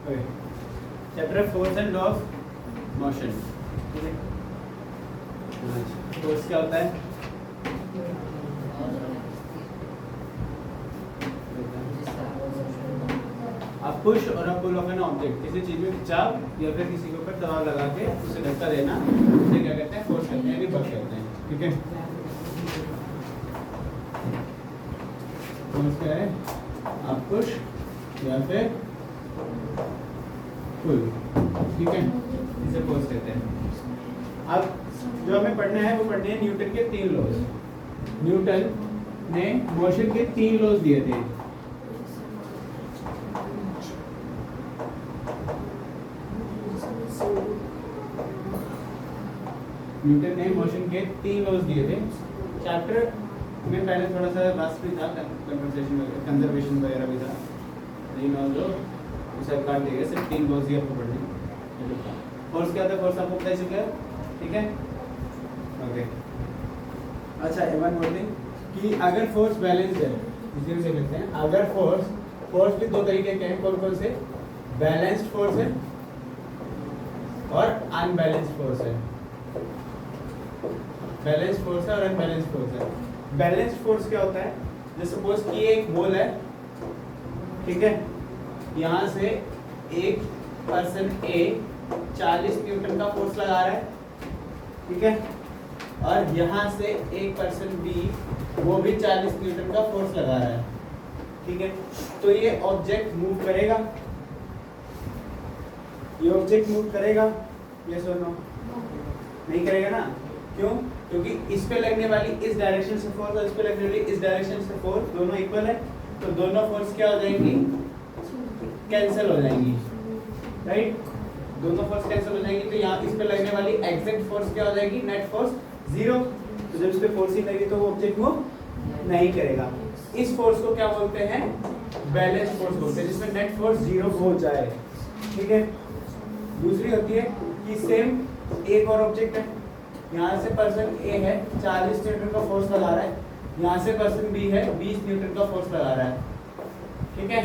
Chapter force and law of motion. ठीक है, force क्या होता है? आप पुश और आप पुल ऑफ एन ऑब्जेक्ट, किसी चीज में खिंचाव या फिर किसी के ऊपर दबाव लगा के उसे धक्का देना, उसे क्या कहते हैं? फोर्स कहते हैं, यानी बल कहते हैं। ठीक है, फोर्स क्या है? आप पुश या फिर पुल, ठीक है, इसे फोर्स कहते हैं। अब जो हमें पढ़ना है वो पढ़ने हैं न्यूटन के 3 लॉज। न्यूटन ने मोशन के 3 लॉज दिए थे। न्यूटन ने मोशन के 3 लॉज दिए थे। चैप्टर में पहले थोड़ा सा रास भी था, कंजर्वेशन वगैरह, कंजर्वेशन वगैरह भी था, लेकिन और जो उसे काट दिया, सिर्फ 3 लॉज ही आपको पढ़ने। फोर्स क्या था? फोर्स आपको पता ही चुका है। ठीक है, ओके। अच्छा, वन मोर थिंग कि अगर फोर्स बैलेंस है, इसे भी कहते हैं अगर फोर्स भी 2 तरीके के हैं। कौन कौन से? बैलेंस्ड फोर्स है और अनबैलेंस्ड फोर्स है। बैलेंस्ड फोर्स है और अनबैलेंस्ड फोर्स है। बैलेंस्ड फोर्स क्या होता है? जैसे सपोज कि ये एक बॉल है, ठीक है, यहाँ से एक पर्सन ए 40 न्यूटन का फोर्स लगा रहा है, ठीक है, और यहाँ से एक पर्सन बी वो भी 40 न्यूटन का फोर्स लगा रहा है, ठीक है। तो ये ऑब्जेक्ट मूव करेगा, ये ऑब्जेक्ट मूव करेगा, यस और नो? नहीं करेगा ना। क्यों? क्योंकि इस पे लगने वाली इस डायरेक्शन से फोर्स और इस पे लगने वाली इस डायरेक्शन से फोर्स दोनों इक्वल है, तो दोनों फोर्स क्या हो जाएंगी? कैंसिल हो जाएंगी, राइट? दोनों फोर्स कैंसिल हो जाएंगी, तो यहाँ इस पे लगने वाली एग्जैक्ट फोर्स क्या हो जाएगी? Net force 0। तो जब इस पे फोर्स ही लगी तो वो ऑब्जेक्ट मूव नहीं करेगा। इस फोर्स को क्या बोलते हैं? बैलेंस फोर्स बोलते हैं, जिसमें नेट फोर्स 0 हो जाए, ठीक है। दूसरी होती है कि सेम एक और ऑब्जेक्ट है, यहाँ से पर्सन ए है 40 न्यूटन का फोर्स लगा रहा है, यहाँ से पर्सन बी है 20 न्यूटन का फोर्स लगा रहा है, ठीक है।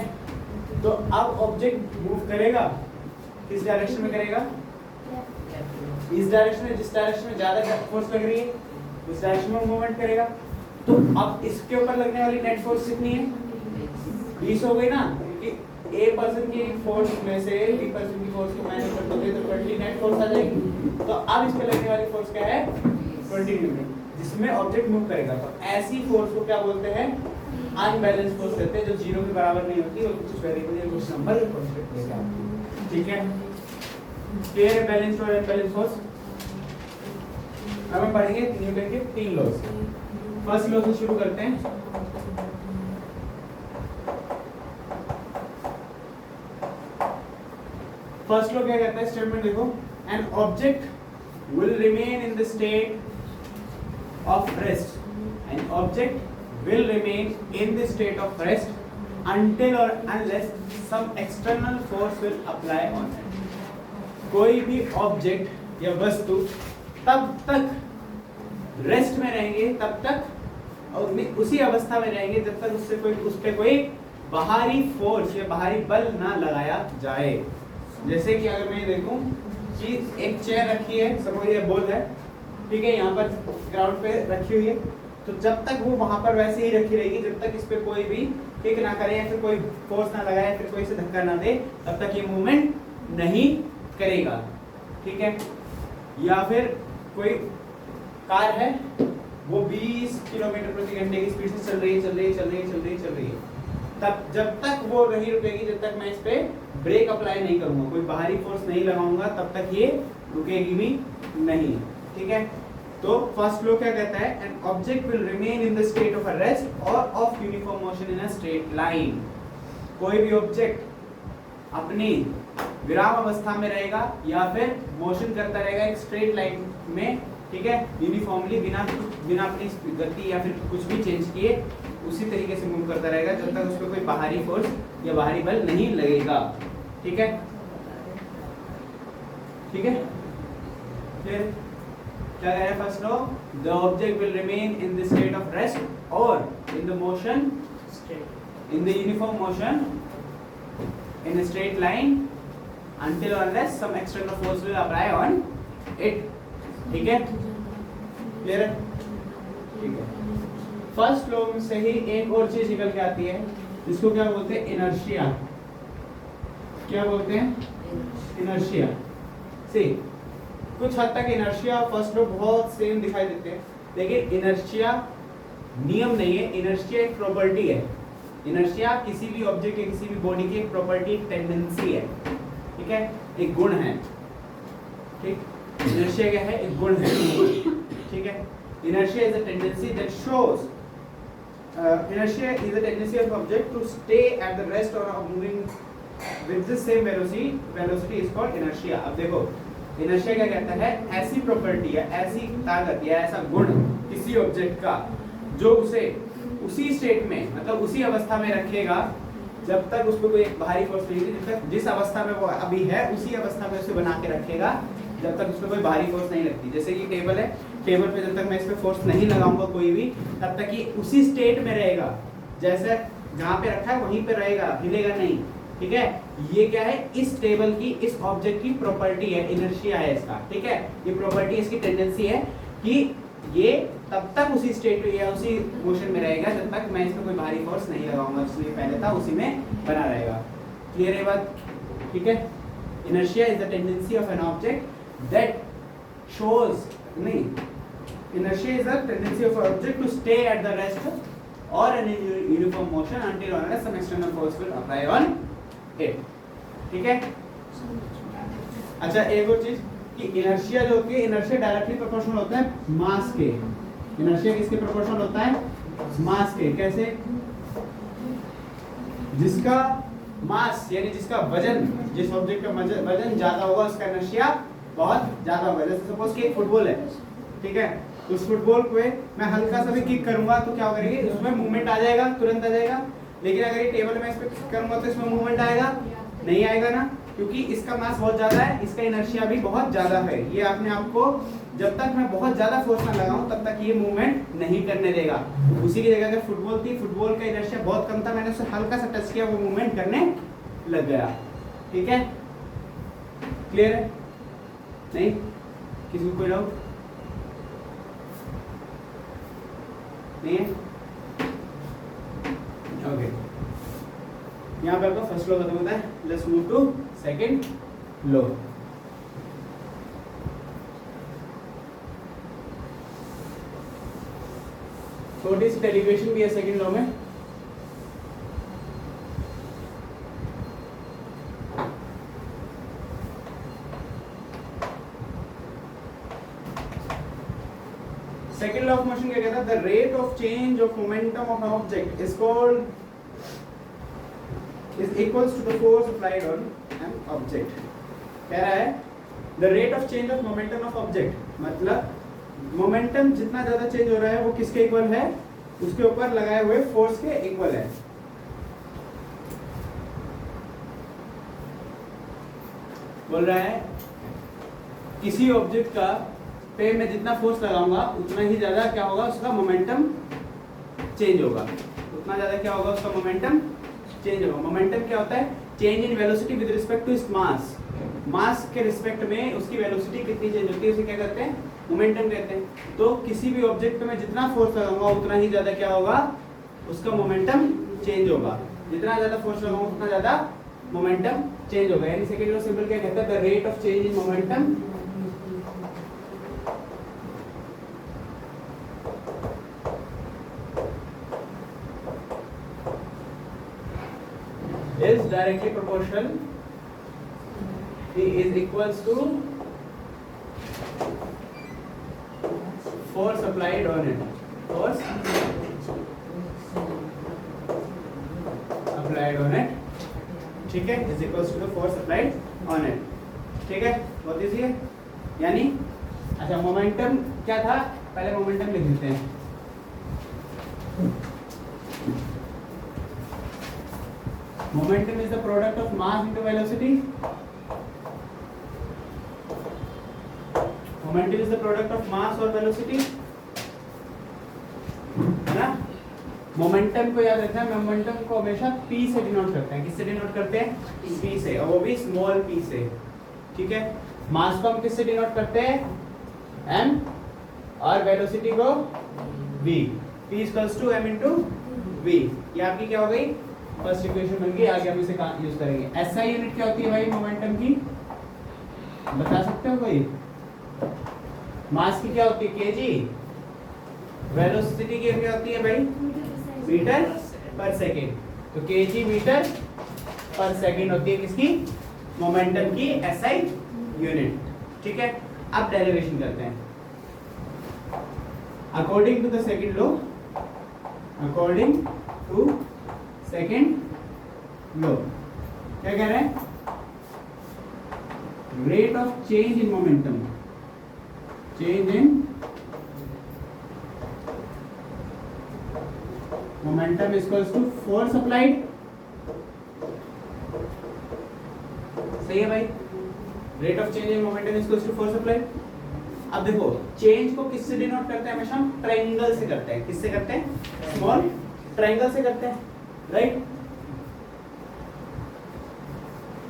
तो अब ऑब्जेक्ट मूव करेगा, किस डायरेक्शन में करेगा? इस डायरेक्शन में, जिस डायरेक्शन में ज्यादा फोर्स लग रही है उस डायरेक्शन में मूवमेंट करेगा। तो अब इसके ऊपर लगने वाली नेट फोर्स कितनी है? 20 हो गई ना, क्योंकि ए पर्सन की फोर्स में से बी पर्सन की फोर्स को माइनस कर दोगे तो 20 नेट फोर्स आ जाएगी। तो अब इस पे लगने वाली फोर्स क्या है? 20 न्यूटन, जिसमें ऑब्जेक्ट मूव करेगा। तो ऐसी फोर्स को क्या बोलते हैं? अनबैलेंस फोर्स कहते हैं, जो 0 के बराबर नहीं होती और कुछ वेरिएबल या कुछ नंबर कांस्टेंट देगा, ठीक है। क्लियर है बैलेंस्ड और अनबैलेंस्ड फोर्स? अब हम पढ़ेंगे न्यूटन के 3 लॉज। फर्स्ट लॉ से शुरू करते हैं। फर्स्ट लॉ क्या कहता है? स्टेटमेंट देखो, N object will remain in the state of rest, N object will remain in the state of rest until or unless some external force will apply on it। कोई भी object या वस्तु तब तक रेस्ट में रहेंगे, तब तक और उसी अवस्था में रहेंगे जब तक उससे कोई उस पे कोई बाहरी फोर्स या बाहरी बल ना लगाया जाए। जैसे कि अगर मैं देखूं कि एक चेयर रखी है, सपोज ये बॉल है, ठीक है, यहाँ पर ग्राउंड पे रखी हुई है, तो जब तक वो वहां पर वैसे ही रखी रहेगी, जब तक इस पे कोई भी किक ना करे या फिर कोई फोर्स ना लगाए, फिर कोई इसे धक्का ना दे, तब तक ये मूवमेंट नहीं करेगा, ठीक है। या फिर कोई कार है, वो 20 किलोमीटर प्रति घंटे की स्पीड से चल रही है, तब जब तक वो नहीं रुकेगी, जब तक मैं इस पे ब्रेक अप्लाई नहीं करूंगा, कोई बाहरी फोर्स नहीं लगाऊंगा, तब तक ये रुकेगी भी नहीं, ठीक है। तो फर्स्ट लॉ क्या कहता है? An object will remain in the state of rest और of uniform motion in a straight line. कोई भी ऑब्जेक्ट अपनी विराम अवस्था में रहेगा या फिर मोशन करता रहेगा एक स्ट्रेट लाइन में, ठीक है, यूनिफॉर्मली, बिना अपनी गति या फिर कुछ भी चेंज किए उसी तरीके से मूव करता रहेगा जब तक उस पर कोई बाहरी फोर्स या बाहरी बल नहीं लगेगा, ठीक है, ठीक है। फिर क्या कह रहा है first law? The object will remain in the state of rest और in the motion, in the uniform motion in a straight line until or unless some external force will apply on it. ठीक है, clear है? ठीक है, first law में से ही एक और चीज निकल के आती है, इसको क्या बोलते हैं? इनर्शिया। क्या बोलते हैं? इनर्शिया। सी कुछ हद तक इनर्शिया फर्स्ट लॉ बहुत सेम दिखाई देते हैं, लेकिन इनर्शिया नियम नहीं है, इनर्शिया एक प्रॉपर्टी है। इनर्शिया किसी भी ऑब्जेक्ट या किसी भी बॉडी की एक प्रॉपर्टी, एक टेंडेंसी है, ठीक है, एक गुण है। ठीक, इनर्शिया क्या है? एक गुण है, ठीक है। Inertia is a tendency that shows inertia is a tendency of object to stay at the rest or moving with the same velocity is called inertia। अब देखो inertia क्या कहता है? ऐसी प्रॉपर्टी या ऐसी ताकत या ऐसा गुण किसी ऑब्जेक्ट का जो उसे उसी स्टेट में, मतलब उसी अवस्था में रखेगा जब तक उस पर कोई भारी फोर्स नहीं, जब तक जिस अवस्था में वो अभी है उसी अवस्था में उसे बना के रखेगा जब तक उस पर कोई भारी फोर्स नहीं लगती। जैसे कि टेबल है, टेबल पे जब तक मैं इस पे फोर्स नहीं लगाऊंगा कोई भी, तब तक ये उसी स्टेट में रहेगा, जैसे जहाँ पे रखा है वहीं पे रहेगा, हिलेगा नहीं। ठीक है, ये क्या है? इस टेबल की, इस ऑब्जेक्ट की प्रॉपर्टी है, इनर्शिया है इसका। ठीक है, ये प्रॉपर्टी, इसकी टेंडेंसी है कि ये तब तक उसी स्टेट में या उसी मोशन में रहेगा जब तक मैं इसमें कोई भारी फोर्स नहीं लगाऊंगा, जिसमें पहले था उसी में बना रहेगा। क्लियर है बात? ठीक है, inertia is the tendency of an object that shows inertia is a tendency of an object to stay at the rest or in uniform motion until or unless some external force will apply on it। ठीक है, अच्छा एक और चीज कि inertia जो होती है, इनर्शिया डायरेक्टली प्रोपोर्शनल होता है मास के। इनर्शिया किसके प्रोपोर्शनल होता है? मास के। कैसे? जिसका मास यानी जिसका वजन, जिस ऑब्जेक्ट का वजन ज्यादा होगा उसका इनर्शिया बहुत ज्यादा होगा। जैसे सपोज कि एक फुटबॉल है, ठीक है, उस फुटबॉल पे मैं हल्का सा भी किक करूंगा तो क्या करेगी? उसमें मूवमेंट आ जाएगा, तुरंत आ जाएगा। लेकिन अगर ये टेबल में इस पे किक करूंगा तो इसमें मूवमेंट आएगा? नहीं आएगा ना, क्योंकि इसका मास बहुत ज्यादा है, इसका इनर्शिया भी बहुत ज्यादा है। ये अपने आप को जब तक मैं बहुत ज्यादा फोर्स ना लगाऊं तब तक ये मूवमेंट नहीं करने देगा। उसी की जगह अगर फुटबॉल थी, फुटबॉल का इनर्शिया बहुत कम था, मैंने उसे हल्का सा टच किया, वो मूवमेंट करने लग गया। ठीक है, क्लियर है? नहीं, किसी को कोई डाउट नहीं है? ओके, यहाँ पे आपका फर्स्ट लॉ खत्म होता है। Let's move to second law. छोटी सी डेरिवेशन भी है सेकंड लॉ में। सेकेंड लॉ ऑफ मोशन क्या कहता है? The rate of change of momentum of an object is called is equals to the force applied on an object. कह रहा है the rate of change of momentum of object, मतलब momentum जितना ज्यादा change हो रहा है वो किसके इक्वल है? उसके ऊपर लगाए हुए फोर्स के इक्वल है। बोल रहा है किसी ऑब्जेक्ट का पे मैं जितना फोर्स लगाऊंगा उतना ही ज्यादा क्या होगा? उसका मोमेंटम चेंज होगा। उतना ज्यादा क्या होगा? उसका मोमेंटम चेंज होगा। मोमेंटम क्या होता है? Change in velocity with respect to its mass. Mass के रिस्पेक्ट में उसकी वेलोसिटी कितनी चेंज होती है, उसे क्या कहते हैं? मोमेंटम कहते हैं। तो किसी भी ऑब्जेक्ट पे मैं जितना फोर्स लगाऊंगा उतना ही ज्यादा क्या होगा? उसका मोमेंटम चेंज होगा। जितना ज्यादा फोर्स लगाऊंगा उतना ज्यादा मोमेंटम चेंज होगा। यानी सेकंड लॉ सिंपल क्या कहता है? The rate of change in momentum is directly proportional, is equals to force applied on it, force applied on it, ठीक है, is equals to the force applied on it। ठीक है, बहुत easy है। यानी अच्छा मोमेंटम क्या था? पहले मोमेंटम लिख देते हैं। Momentum is the product of mass into velocity. Momentum is the product of mass और velocity, है ना? मोमेंटम को याद रखना है, मोमेंटम को हमेशा p से डिनोट करते हैं। किससे डिनोट करते हैं? p से, और वो भी स्मॉल p से। ठीक है, मास को हम किससे डिनोट करते हैं? m, और वेलोसिटी को v। p equals to m into v। ये आपकी क्या हो गई? फर्स्ट इक्वेशन बन गई। आगे हम इसे यूज करेंगे। एसआई यूनिट क्या होती है भाई मोमेंटम की? बता सकते हो कोई? मास की क्या होती है? केजी। वेलोसिटी की क्या होती है भाई? मीटर पर सेकेंड। तो केजी मीटर पर सेकेंड होती है किसकी? मोमेंटम की एसआई यूनिट। ठीक है, अब डेरिवेशन करते हैं। According to the second law, according to second law क्या कह रहे हैं? Rate of change in momentum, change in momentum equals to force applied. सही है भाई? Rate of change in momentum equals to force applied. अब देखो, चेंज को किससे डिनोट करते हैं? हमेशा हम ट्रायंगल से करते हैं। किससे करते हैं? स्मॉल ट्रायंगल से करते हैं, राइट?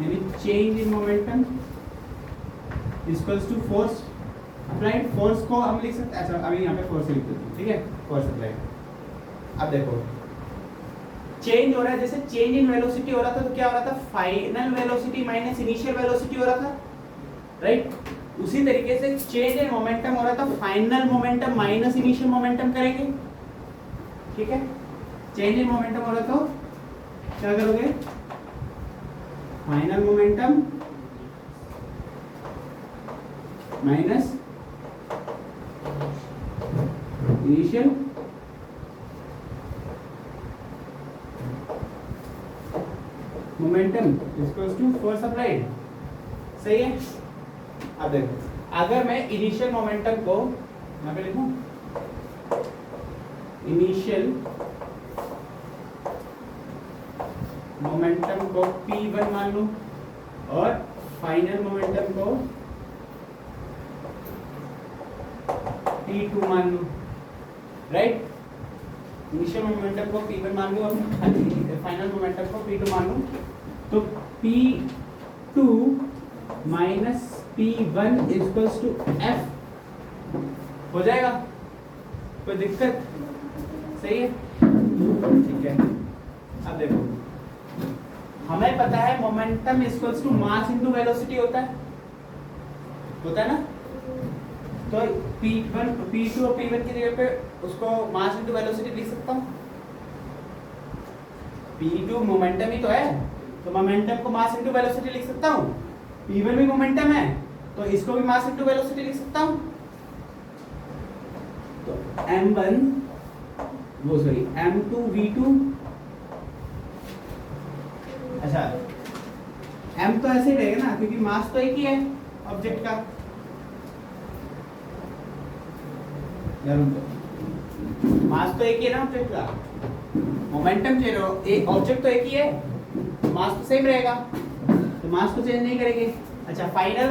यानी change in momentum equals to force applied. Force को हम लिख सकते हैं, अच्छा अभी यहाँ पे फोर्स लिख देते हैं। ठीक है, फोर्स अप्लाइड। अब देखो, चेंज हो रहा है, जैसे चेंज इन वेलोसिटी हो रहा था तो क्या हो रहा था? Final velocity minus initial velocity हो रहा था, राइट? उसी तरीके से चेंज इन मोमेंटम हो रहा था, final momentum minus initial momentum करेंगे। ठीक है, चेंज इन मोमेंटम हो रहा तो क्या करोगे? Final momentum minus initial momentum equals to force applied. सही है? अब देखो, अगर मैं इनिशियल मोमेंटम को यहाँ पे लिखूं, इनिशियल मोमेंटम को P1 मान लूं और फाइनल मोमेंटम को P2 मान लूं, राइट? इनिशियल मोमेंटम को P1 मान लूं और फाइनल मोमेंटम को P2 मान लूं, तो P2 minus P1 equals to F हो जाएगा। कोई दिक्कत? सही है? ठीक है, अब देखो, हमें पता है momentum equals to mass into velocity होता है ना? तो P1, P2 और P1 की जगह पे उसको मास इनटू वेलोसिटी लिख सकता हूँ। P2 मोमेंटम ही तो है, तो मोमेंटम को मास इनटू वेलोसिटी लिख सकता हूँ। P1 भी मोमेंटम है, तो इसको भी मास इनटू वेलोसिटी लिख सकता हूँ। तो M1 वो सॉरी M2 V2, अच्छा M तो ऐसे ही रहेगा ना, क्योंकि मास तो एक ही है ऑब्जेक्ट का। मास तो एक ही है ना ऑब्जेक्ट का, मोमेंटम चेंज हो, एक ऑब्जेक्ट तो एक ही है, मास तो सेम रहेगा, तो मास को चेंज नहीं करेंगे। अच्छा, फाइनल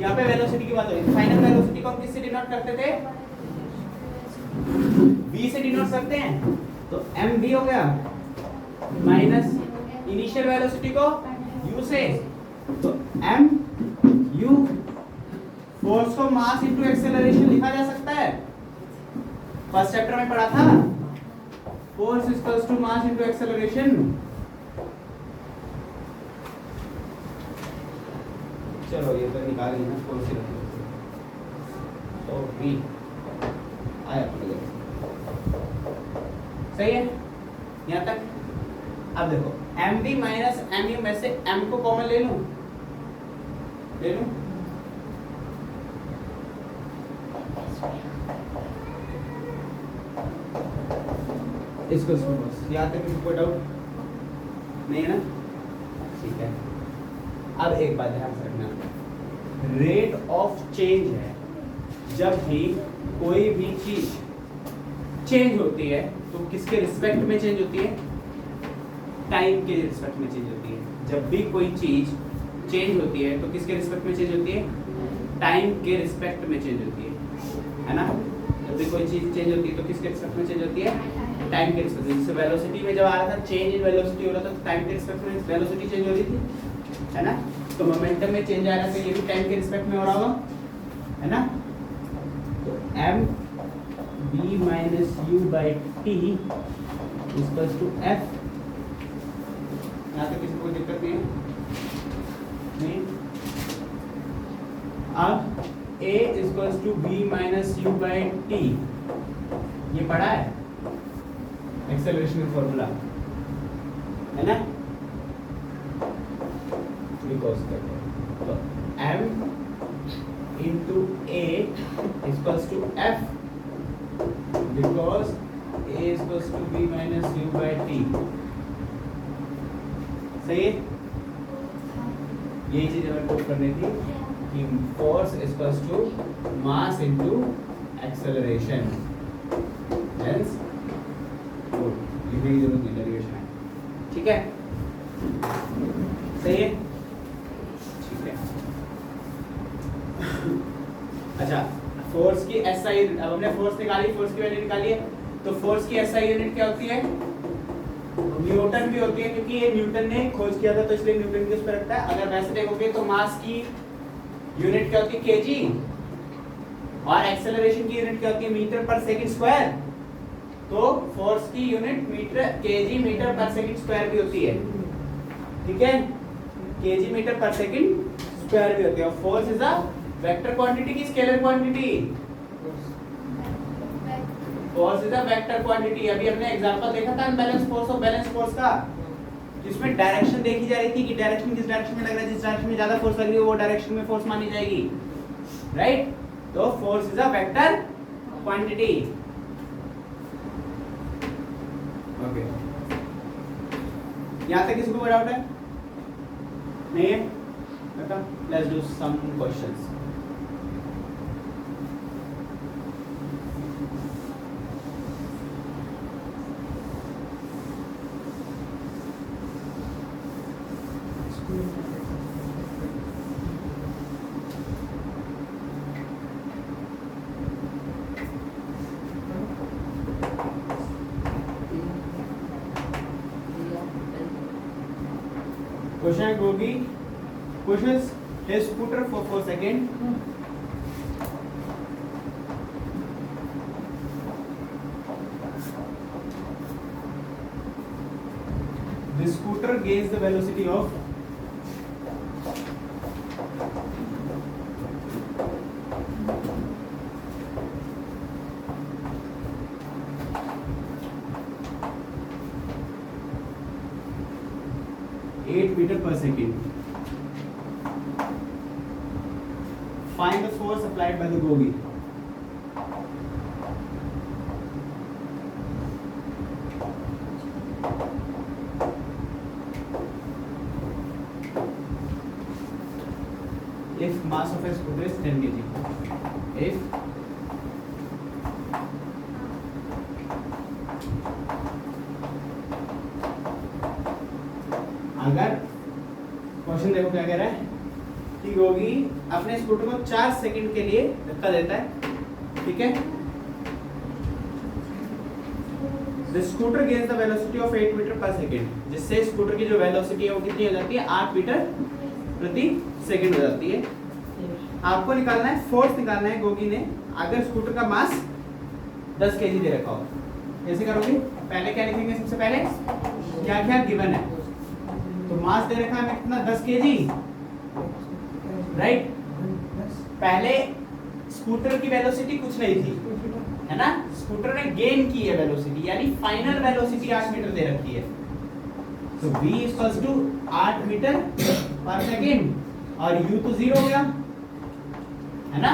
यहाँ पे वेलोसिटी की बात हो रही है। फाइनल वेलोसिटी को हम किससे डिनोट करते थे? v से डिनोट करते हैं, तो mv हो गया माइनस इनिशियल वेलोसिटी को u से, तो m u। फोर्स को मास इनटू एक्सेलरेशन लिखा जा सकता है, फर्स्ट चैप्टर में पढ़ा था। Force equals to mass into acceleration. चलो ये तो निकाल लेना, फोर्स तो v आया पड़ेगा। सही है यहाँ तक? अब देखो, mv माइनस mu में से m को कॉमन ले लूं, इसको बस यहाँ तक कोई डाउट नहीं है ना? ठीक है, अब एक बात ध्यान से रखना, रेट ऑफ चेंज है, जब भी कोई भी चीज चेंज होती है तो किसके रिस्पेक्ट में चेंज होती है? टाइम के रिस्पेक्ट में चेंज होती है। जब भी कोई चीज चेंज होती है तो किसके रिस्पेक्ट में चेंज होती है? टाइम के रिस्पेक्ट में चेंज होती है ना? जब भी कोई चीज चेंज होती है तो किसके रिस्पेक्ट में चेंज होती है? टाइम के रिस्पेक्ट में, जैसे वेलोसिटी में जब आ रहा था चेंज इन वेलोसिटी हो रहा था तो टाइम के रिस्पेक्ट में वेलोसिटी चेंज हो रही थी, है ना। तो मोमेंटम में चेंज आ रहा था, ये भी टाइम के रिस्पेक्ट में हो रहा होगा, है ना। तो m v minus u by t equals to f, यहाँ तक किसी को कोई दिक्कत नहीं है, नहीं। अब a equals to v minus u by t, ये पढ़ा है एक्सेलरेशन का फॉर्मूला, है ना। बिकॉज तो m into a equals to f because a equals to b minus u by t, सही है। यही चीज हमें प्रूव करनी थी कि force equals to mass into acceleration, hence लिखने की जरूरत नहीं, डेरिवेशन है, ठीक है, सही है, ठीक है। अच्छा, फोर्स की एसआई, अब हमने फोर्स निकाली, फोर्स की वैल्यू निकाली है, तो फोर्स की एसआई यूनिट क्या होती है, न्यूटन भी होती है, क्योंकि ये न्यूटन ने खोज किया था तो इसलिए न्यूटन की उस पर रखता है। अगर वैसे देखोगे तो मास की यूनिट क्या होती है, केजी, और एक्सेलरेशन की यूनिट क्या होती है, मीटर पर सेकंड स्क्वायर। तो फोर्स की यूनिट मीटर, केजी मीटर पर सेकंड स्क्वायर भी होती है, ठीक है, केजी मीटर पर सेकंड स्क्वायर भी होती है। और force is a vector quantity की scalar quantity, force is a vector quantity. अभी हमने एग्जांपल देखा था अनबैलेंस फोर्स और बैलेंस फोर्स का, जिसमें डायरेक्शन देखी जा रही थी कि डायरेक्शन किस डायरेक्शन में लग रहा है, जिस डायरेक्शन में ज्यादा फोर्स लग रही है वो डायरेक्शन में फोर्स मानी जाएगी, राइट। तो force is a vector quantity, okay. यहां तक किसी को कोई डाउट है, नहीं है, बेटा let's do some questions. Question will be pushes his scooter for 4 seconds. The scooter gains the velocity of 8 meter per second. Find the force applied by the bogie. If mass of a scooter is 10 kg, if अगर question देखो क्या कह रहा है कि गोगी अपने scooter को 4 second के लिए धक्का देता है, ठीक है। The scooter gains the velocity of 8 metre पर सेकंड, जिससे स्कूटर की जो वेलोसिटी है वो कितनी हो जाती है, 8 मीटर प्रति सेकंड हो जाती है। आपको निकालना है, फोर्स निकालना है गोगी ने, अगर स्कूटर का मास 10 केजी दे रखा हो। कैसे करोगे, पहले क्या लिखेंगे, सबसे पहले क्या क्या गिवन है, तो मास दे रखा है कितना, 10 केजी, राइट। पहले स्कूटर की वेलोसिटी कुछ नहीं थी, है ना, स्कूटर ने गेन की है वेलोसिटी, यानी फाइनल वेलोसिटी 8 मीटर दे रखी है। तो v इक्वल्स टू 8 मीटर पर सेकेंड, और u तो 0 हो गया, है ना।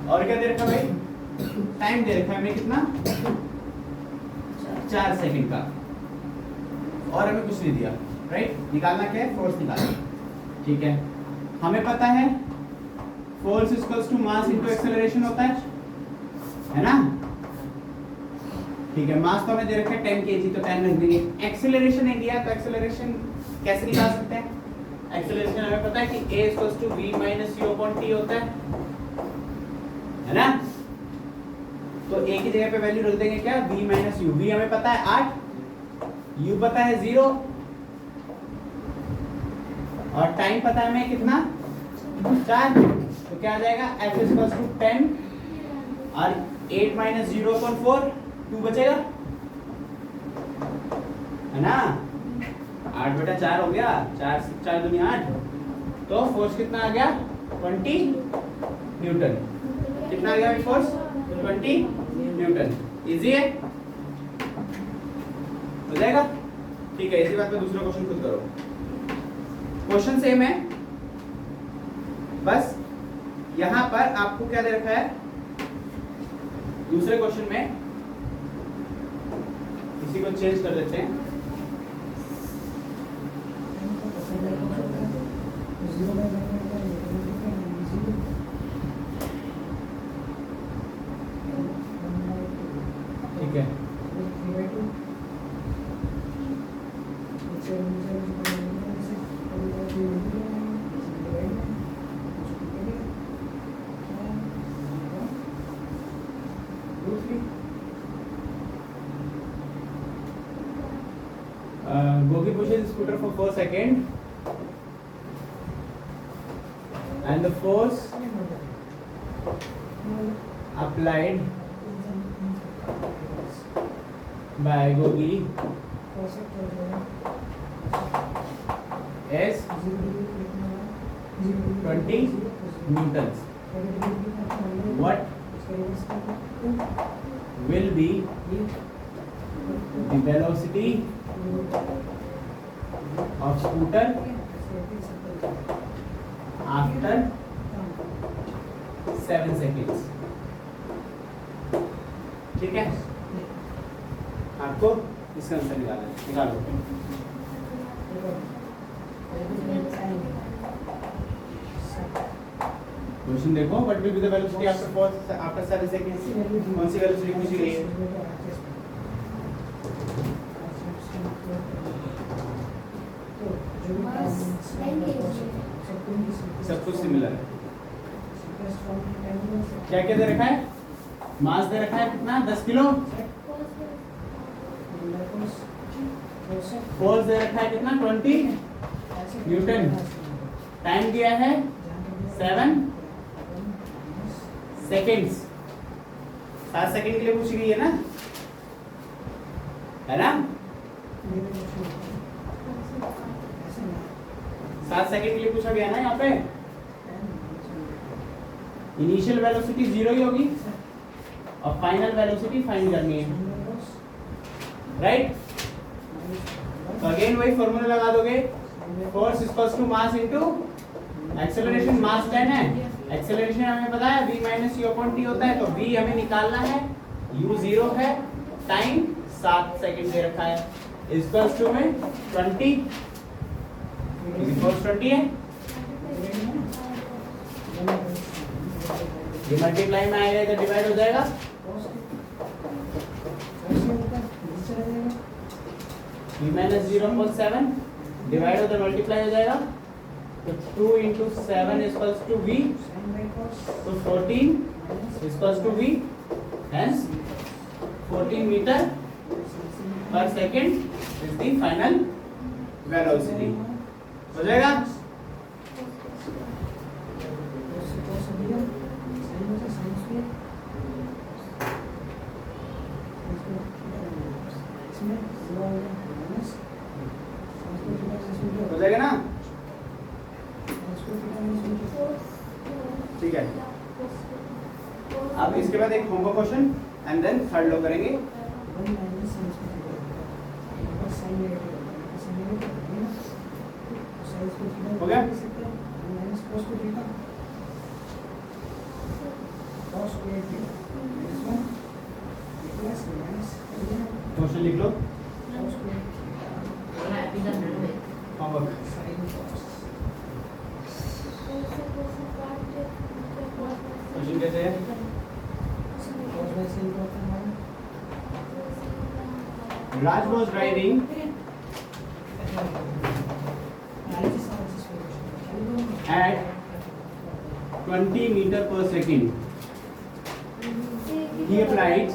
और क्या दे रखा भाई, टाइम दे रखा है हमें कितना, 4 सेकंड का, और हमें कुछ नहीं दिया, राइट। निकालना क्या है, फोर्स निकालना, ठीक है। हमें पता है force equals to mass into acceleration होता है ना, ठीक है। मास तो हमें दे रखा है 10 केजी, तो 10 रख देंगे। एक्सेलरेशन नहीं दिया तो एक्सेलरेशन कैसे निकाल सकते हैं, एक्सेलरेशन हमें पता है कि a equals to v minus u upon t होता है ना। तो ए की जगह पे वैल्यू रख देंगे क्या, v माइनस यू। v हमें पता है 8, u पता है 0 और टाइम पता है हमें कितना 4। तो क्या आ जाएगा f इक्वल्स टू 10 और 8 माइनस 0 अपॉन 4 2 बचेगा है ना। 8 बटा 4 हो गया, 4 से 4 दुनिया 8, तो फोर्स कितना आ गया 20 न्यूटन। कितना आ गया फोर्स 20 न्यूटन। इजी है, हो जाएगा। ठीक है, इसी बात पे दूसरा क्वेश्चन खुद करो। क्वेश्चन सेम है, बस यहां पर आपको क्या दे रखा है दूसरे क्वेश्चन में, इसी को चेंज कर देते हैं। ठीक है, Gogi pushes the scooter for 4 seconds and the force applied by Gogi is 20 newtons. What will be the velocity of scooter after 7 seconds? ठीक है, आपको इसका आंसर निकालो। क्वेश्चन देखो, what will be the velocity after 7 seconds. कौन सी velocity पूछी गई है? सब कुछ सिमिलर है। क्या क्या दे रखा है? मास दे रखा है कितना 10 किलो। फोर्स दे रखा है कितना 20 न्यूटन। टाइम दिया है 7 सेकेंड्स। 7 सेकेंड के लिए पूछी गई है ना, है ना। 7 सेकेंड के लिए पूछा गया ना यहाँ पे। इनिशियल वेलोसिटी 0 ही होगी और फाइनल वेलोसिटी फाइंड करनी है, राइट। तो अगेन वही फॉर्मूला लगा दोगे, force equals to mass into acceleration. Mass 10 है, एक्सेलरेशन हमें पता है v minus u upon t होता है, तो v हमें निकालना है, u 0 है, टाइम 7 सेकंड दे रखा है, इक्वल्स टू में 20 फोर्स 20 है। ये मल्टीप्लाई में आएगा इधर डिवाइड हो जाएगा, v माइनस 0.7 डिवाइड होकर मल्टीप्लाई हो जाएगा, तो 2 into 7 इक्वल्स टू v, तो 14 equals to v, hence 14 metre पर second is the final velocity. हो जाएगा। हो जाएगा ना, ठीक है। अब इसके बाद एक homework question and then third law करेंगे। हो गया, क्वेश्चन लिख लो, होमवर्क। क्वेश्चन कैसे है? Raj was driving at 20 meter per second. he applied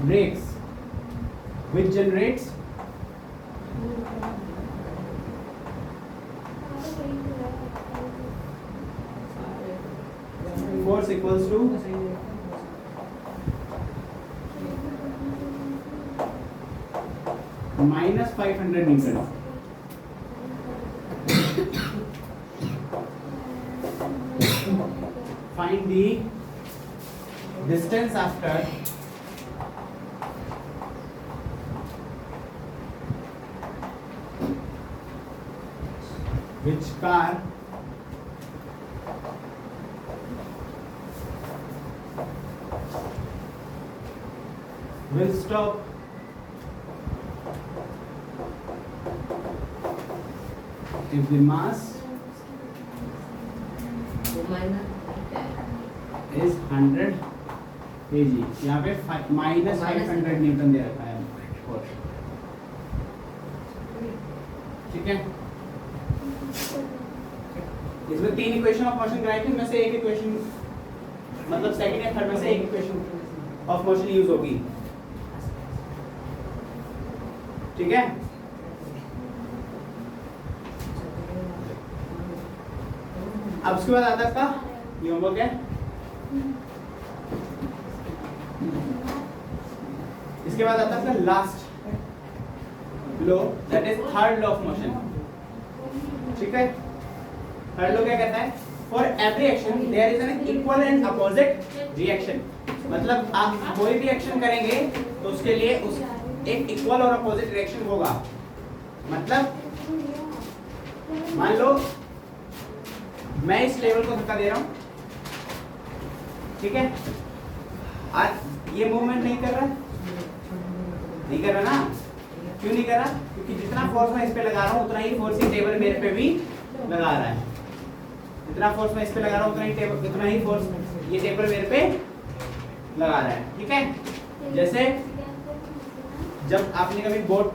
brakes which generates force equals to minus 500 Newton. Find the distance after which car will stop if the mass is 100 kg. यहाँ पे minus 500 Newton दे रखा है force, ठीक है। इसमें 3 equation of motion कराई थी, में से एक इक्वेशन मतलब सेकंड या थर्ड में से एक इक्वेशन ऑफ मोशन यूज होगी, ठीक है। अब उसके बाद आता है ये होमवर्क है, इसके बाद आता है last law, that is third law of motion, ठीक है। थर्ड लॉ क्या कहता है? For every action there is an equal and opposite reaction. मतलब आप कोई भी एक्शन करेंगे तो उसके लिए उस एक इक्वल और अपोजिट रिएक्शन होगा। मतलब मान लो मैं इस टेबल को धक्का दे रहा हूं, ठीक है, आज ये मूवमेंट नहीं कर रहा, नहीं कर रहा ना, क्यों नहीं कर रहा? क्योंकि जितना फोर्स मैं इस पे लगा रहा हूं उतना ही फोर्स ये टेबल मेरे पे भी लगा रहा है। जितना फोर्स मैं इस पे लगा रहा हूं उतना ही फोर्स ये टेबल मेरे पे लगा रहा है, ठीक है। जैसे जब आपने कभी बोट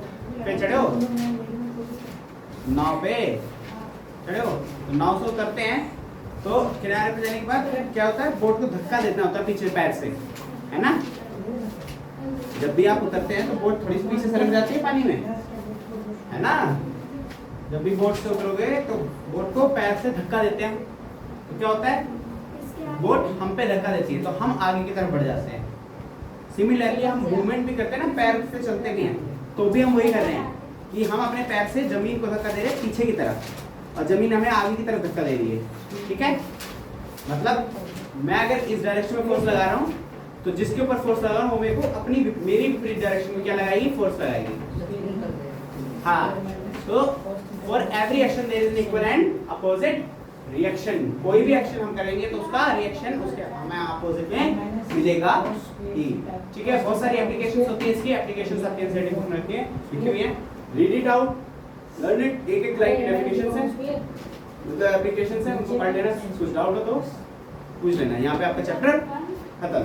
पे चढ़े हो, नाव पे चढ़े हो, तो नाव से उतरते हैं तो किनारे पे जाने के बाद क्या होता है, बोट को धक्का देना होता है पीछे पैर से, है ना। जब भी आप उतरते हैं तो बोट थोड़ी सी पीछे सरक जाती है पानी में, है ना। जब भी बोट से उतरोगे तो बोट को पैर से धक्का देते हैं, तो क्या होता है, बोट हम पे धक्का देती है तो हम आगे की तरफ बढ़ जाते हैं। सिमिलरली हम मूवमेंट भी करते हैं ना, पैर से चलते भी हैं तो भी हम वही कर रहे हैं कि हम अपने पैर से जमीन को धक्का दे रहे हैं पीछे की तरफ, और जमीन हमें आगे की तरफ धक्का दे रही है, ठीक है। मतलब मैं अगर इस डायरेक्शन में फोर्स लगा रहा हूँ तो जिसके ऊपर फोर्स लगा रहा हूँ वो मेरे को मेरी विपरीत डायरेक्शन में क्या लगाएगी, फोर्स लगाएगी। हाँ, तो for every action there is an equal and opposite reaction. कोई भी एक्शन हम करेंगे तो उसका रिएक्शन उसके हमें अपोजिट में मिलेगा ही, ठीक है। बहुत सारी एप्लीकेशंस होती है, इसकी एप्लीकेशंस आपके एनसीईआरटी बुक में लिखी हुई है, read it out, learn it. एक एक लाइन की डेफिनेशंस है, मतलब एप्लीकेशंस है, उनको पढ़ लेना, कुछ डाउट हो तो पूछ लेना। यहाँ पे आपका चैप्टर खत्म।